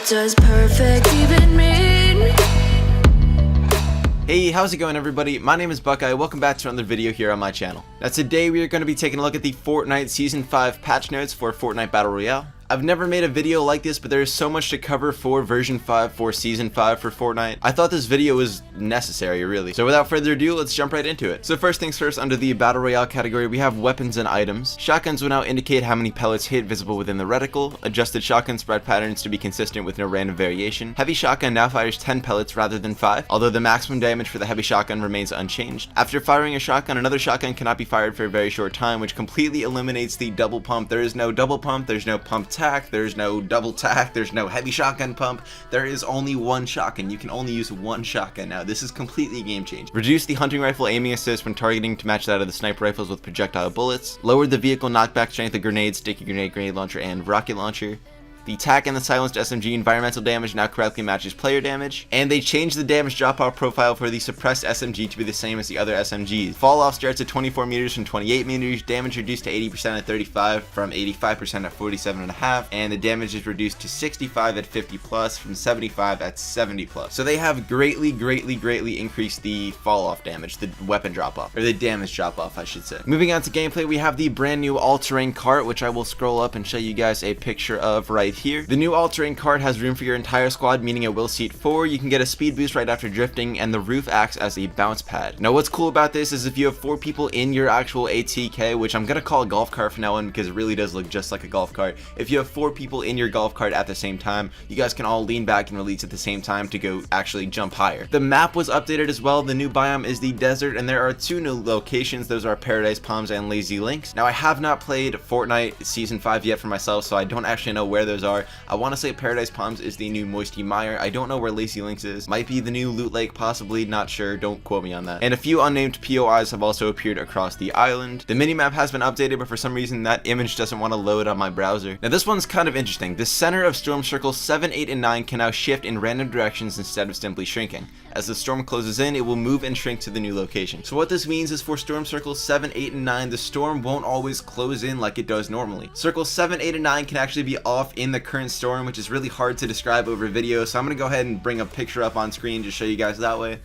What does perfect even mean? Hey, how's it going everybody? My name is Buckeye. Welcome back to another video here on my channel. Now today we are going to be taking a look at the Fortnite Season 5 patch notes for Fortnite Battle Royale. I've never made a video like this, but there is so much to cover for version 5 for season 5 for Fortnite. I thought this video was necessary, really. So without further ado, let's jump right into it. So first things first, under the Battle Royale category, we have weapons and items. Shotguns will now indicate how many pellets hit visible within the reticle. Adjusted shotgun spread patterns to be consistent with no random variation. Heavy shotgun now fires 10 pellets rather than 5, although the maximum damage for the heavy shotgun remains unchanged. After firing a shotgun, another shotgun cannot be fired for a very short time, which completely eliminates the double pump. There is no double pump, there's no pump tack, there's no double tack, there's no heavy shotgun pump. There is only one shotgun. You can only use one shotgun now. This is completely game changing. Reduced the hunting rifle aiming assist when targeting to match that of the sniper rifles with projectile bullets. Lowered the vehicle knockback strength of grenades, sticky grenade launcher, and rocket launcher. The tack and the silenced SMG environmental damage now correctly matches player damage, and they changed the damage drop-off profile for the suppressed SMG to be the same as the other SMGs. Fall-off starts at 24 meters from 28 meters, damage reduced to 80% at 35 from 85% at 47.5, and the damage is reduced to 65 at 50 plus from 75 at 70 plus. So they have greatly increased the fall-off damage, the weapon drop-off, or the damage drop-off, I should say. Moving on to gameplay, we have the brand new all-terrain cart, which I will scroll up and show you guys a picture of right here. The new all-terrain cart has room for your entire squad, meaning it will seat 4. You can get a speed boost right after drifting, and the roof acts as a bounce pad. Now what's cool about this is if you have 4 people in your actual ATK, which I'm gonna call a golf cart from now on because it really does look just like a golf cart. If you have 4 people in your golf cart at the same time, you guys can all lean back and release at the same time to go actually jump higher. The map was updated as well. The new biome is the desert, and there are 2 new locations. Those are Paradise Palms and Lazy Links. Now I have not played Fortnite Season 5 yet for myself, so I don't actually know where those are. I want to say Paradise Palms is the new Moisty Mire. I don't know where Lazy Links is. Might be the new Loot Lake, possibly, not sure. Don't quote me on that. And a few unnamed POIs have also appeared across the island. The minimap has been updated, but for some reason that image doesn't want to load on my browser. Now this one's kind of interesting. The center of storm circles 7, 8, and 9 can now shift in random directions instead of simply shrinking. As the storm closes in, it will move and shrink to the new location. So what this means is for storm circles 7, 8, and 9, the storm won't always close in like it does normally. Circles 7, 8, and 9 can actually be off in the current storm, which is really hard to describe over video, so I'm gonna go ahead and bring a picture up on screen to show you guys that way.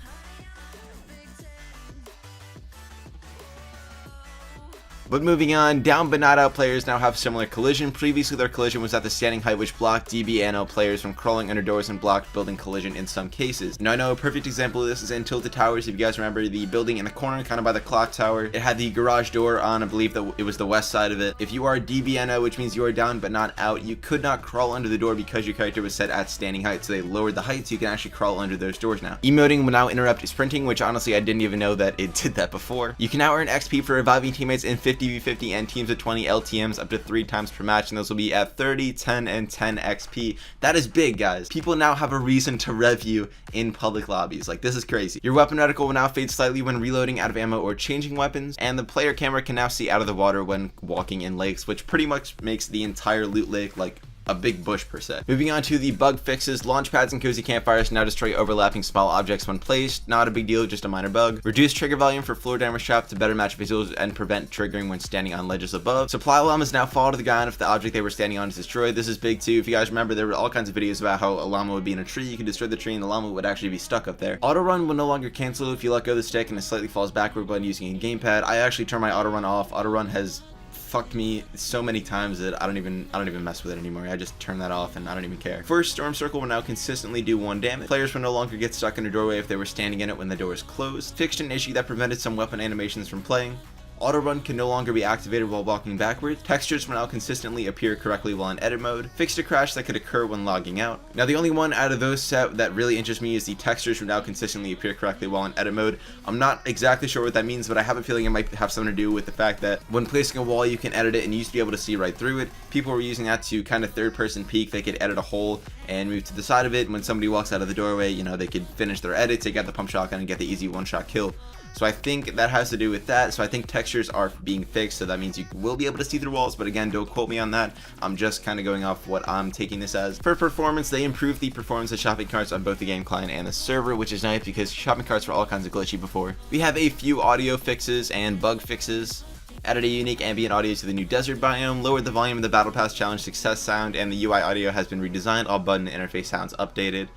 But moving on, down but not out players now have similar collision. Previously their collision was at the standing height, which blocked DBNO players from crawling under doors and blocked building collision in some cases. Now I know a perfect example of this is in Tilted Towers. If you guys remember the building in the corner, kind of by the clock tower, it had the garage door on, I believe that it was the west side of it. If you are DBNO, which means you are down but not out, you could not crawl under the door because your character was set at standing height, so they lowered the height so you can actually crawl under those doors now. Emoting will now interrupt sprinting, which honestly I didn't even know that it did that before. You can now earn XP for reviving teammates in 50v50 and teams of 20 LTMs up to 3 times per match, and those will be at 30, 10, and 10 XP. That is big, guys. People now have a reason to rev you in public lobbies. Like, this is crazy. Your weapon reticle will now fade slightly when reloading out of ammo or changing weapons, and the player camera can now see out of the water when walking in lakes, which pretty much makes the entire loot lake like a big bush per se. Moving on to the bug fixes, launch pads and cozy campfires now destroy overlapping small objects when placed. Not a big deal, just a minor bug. Reduce trigger volume for floor damage trap to better match visuals and prevent triggering when standing on ledges above. Supply llamas now fall to the ground if the object they were standing on is destroyed. This is big too. If you guys remember, there were all kinds of videos about how a llama would be in a tree. You could destroy the tree and the llama would actually be stuck up there. Auto run will no longer cancel if you let go of the stick and it slightly falls backward when using a gamepad. I actually turned my auto run off. Auto run has fucked me so many times that I don't even mess with it anymore. I just turn that off and I don't even care. First storm circle will now consistently do 1 damage. Players will no longer get stuck in a doorway if they were standing in it when the door is closed. Fixed an issue that prevented some weapon animations from playing. Auto run can no longer be activated while walking backwards. Textures will now consistently appear correctly while in edit mode. Fixed a crash that could occur when logging out. Now the only one out of those set that really interests me is the textures will now consistently appear correctly while in edit mode. I'm not exactly sure what that means, but I have a feeling it might have something to do with the fact that when placing a wall you can edit it and you used to be able to see right through it. People were using that to kind of third person peek. They could edit a hole and move to the side of it. When somebody walks out of the doorway, you know, they could finish their edit, take out the pump shotgun and get the easy 1-shot kill. So I think that has to do with that. So I think textures are being fixed, so that means you will be able to see through walls, but again, don't quote me on that. I'm just kind of going off what I'm taking this as. For performance, they improved the performance of shopping carts on both the game client and the server, which is nice because shopping carts were all kinds of glitchy before. We have a few audio fixes and bug fixes. added a unique ambient audio to the new desert biome, lowered the volume of the Battle Pass Challenge success sound, and the UI audio has been redesigned, all button interface sounds updated.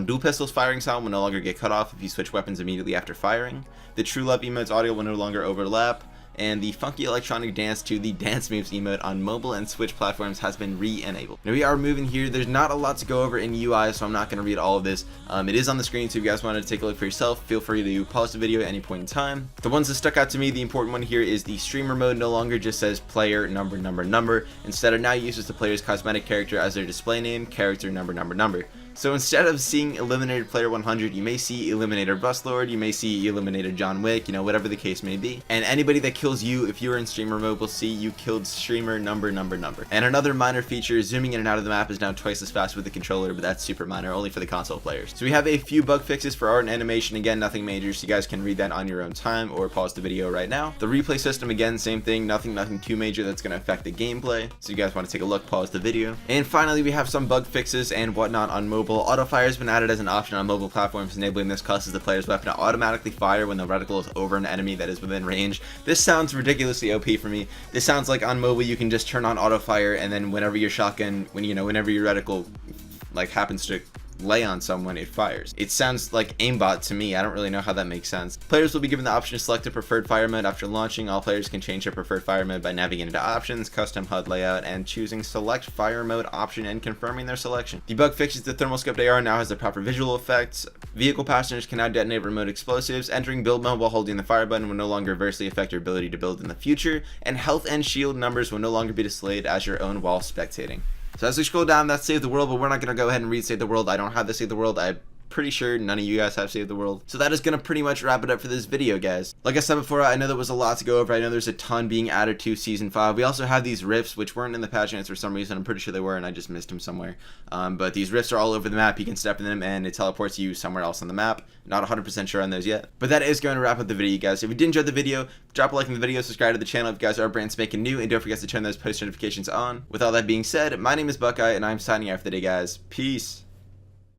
Dual pistols firing sound will no longer get cut off if you switch weapons immediately after firing. The True Love emote's audio will no longer overlap. And the funky electronic dance to the dance moves emote on mobile and Switch platforms has been re-enabled. Now we are moving here. There's not a lot to go over in UI, so I'm not going to read all of this. It is on the screen, so if you guys wanted to take a look for yourself, feel free to pause the video at any point in time. The ones that stuck out to me, the important one here is the streamer mode no longer just says player number. Instead, it now uses the player's cosmetic character as their display name, character number. So instead of seeing Eliminator Player 100, you may see Eliminator Bustlord, you may see Eliminator John Wick, whatever the case may be. And anybody that kills you, if you're in streamer mode, will see you killed streamer number. And another minor feature, zooming in and out of the map is now twice as fast with the controller, but that's super minor, only for the console players. So we have a few bug fixes for art and animation, again, nothing major, so you guys can read that on your own time or pause the video right now. The replay system, again, same thing, nothing too major that's going to affect the gameplay. So you guys want to take a look, pause the video. And finally, we have some bug fixes and whatnot on mobile. Auto fire has been added as an option on mobile platforms, enabling this causes the player's weapon to automatically fire when the reticle is over an enemy that is within range. This sounds ridiculously OP for me. This sounds like on mobile you can just turn on auto fire, and then whenever your shotgun, whenever your reticle happens to lay on someone, it fires. It sounds like aimbot to me. I don't really know how that makes sense. Players will be given the option to select a preferred fire mode after launching. All players can change their preferred fire mode by navigating to options, custom HUD layout, and choosing select fire mode option and confirming their selection. The bug fixes the thermal scoped AR now has the proper visual effects. Vehicle passengers can now detonate remote explosives. Entering build mode while holding the fire button will no longer adversely affect your ability to build in the future, and health and shield numbers will no longer be displayed as your own while spectating. So as we scroll down, that's Save the World, but we're not going to go ahead and read Save the World. I don't have the Save the World. I'm pretty sure none of you guys have Save the World. So that is going to pretty much wrap it up for this video, guys. Like I said before, I know there was a lot to go over. I know there's a ton being added to Season 5. We also have these rifts, which weren't in the patch notes for some reason. I'm pretty sure they were, and I just missed them somewhere. But these rifts are all over the map. You can step in them, and it teleports you somewhere else on the map. Not 100% sure on those yet. But that is going to wrap up the video, guys. If you did enjoy the video, drop a like in the video, subscribe to the channel if you guys are brand spanking new, and don't forget to turn those post notifications on. With all that being said, my name is Buckeye, and I'm signing out for the day, guys. Peace.